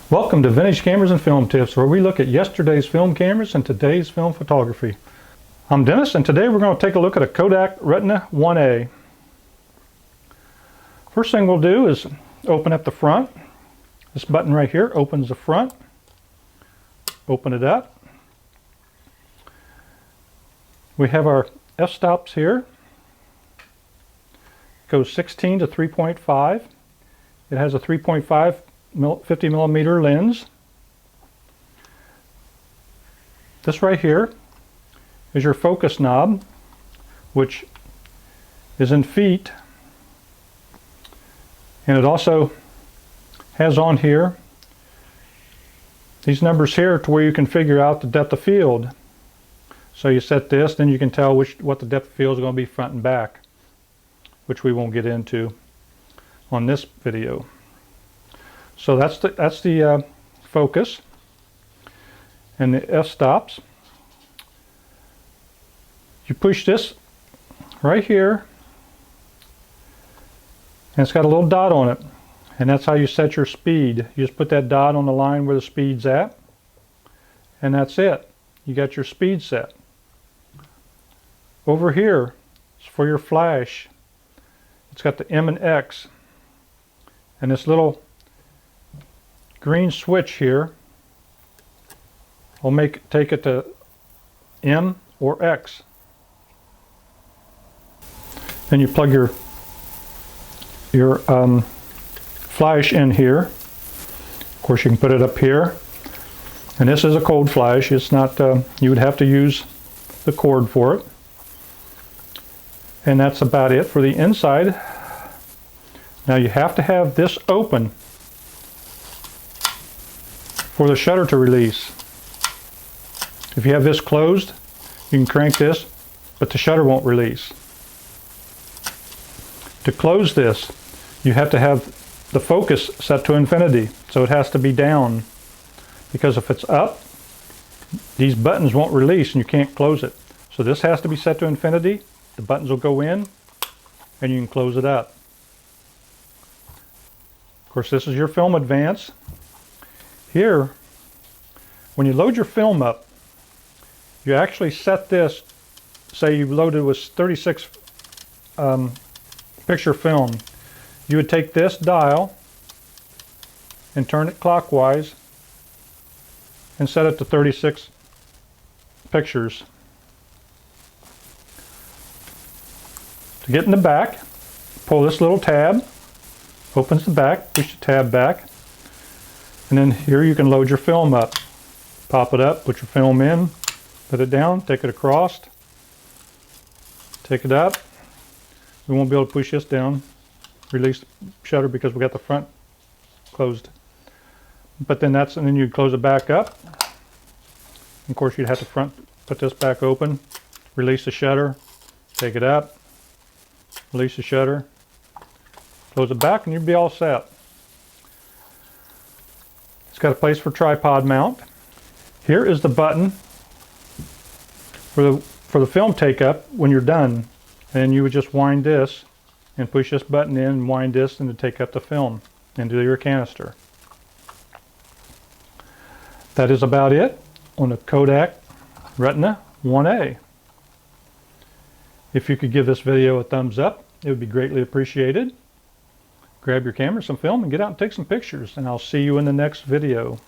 Welcome to Vintage Cameras and Film Tips, where we look at yesterday's film cameras and today's film photography. I'm Dennis, and today we're going to take a look at a Kodak Retina 1A. First thing we'll do is open up the front. This button right here opens the front. Open it up. We have our f-stops here. It goes 16 to 3.5. It has a 3.5 50 millimeter lens. This right here is your focus knob, which is in feet, and it also has on here these numbers here to where you can figure out the depth of field. So you set this, then you can tell what the depth of field is going to be front and back, which we won't get into on this video. So that's the focus and the f-stops. You push this right here, and it's got a little dot on it, and that's how you set your speed. You just put that dot on the line where the speed's at, and that's it. You got your speed set. Over here is for your flash. It's got the M and X, and this little green switch here will take it to M or X. Then you plug your flash in here. Of course, you can put it up here, and this is a cold flash. It's not you would have to use the cord for it, and that's about it for the inside. Now you have to have this open for the shutter to release. If you have this closed, you can crank this, but the shutter won't release. To close this, you have to have the focus set to infinity, so it has to be down, because if it's up, these buttons won't release and you can't close it. So this has to be set to infinity, the buttons will go in, and you can close it up. Of course, this is your film advance. Here, when you load your film up, you actually set this, say you loaded with 36 picture film. You would take this dial and turn it clockwise and set it to 36 pictures. To get in the back, pull this little tab, opens the back, push the tab back, and then here you can load your film up. Pop it up, put your film in, put it down, take it across, take it up. We won't be able to push this down, release the shutter because we got the front closed. But then and then you close it back up. Of course, you'd have to put this back open, release the shutter, take it up, release the shutter, close it back, and you'd be all set. It's got a place for tripod mount. Here is the button for the film take up when you're done. And you would just wind this and push this button in and wind this and to take up the film into your canister. That is about it on the Kodak Retina 1A. If you could give this video a thumbs up, it would be greatly appreciated. Grab your camera, some film, and get out and take some pictures, and I'll see you in the next video.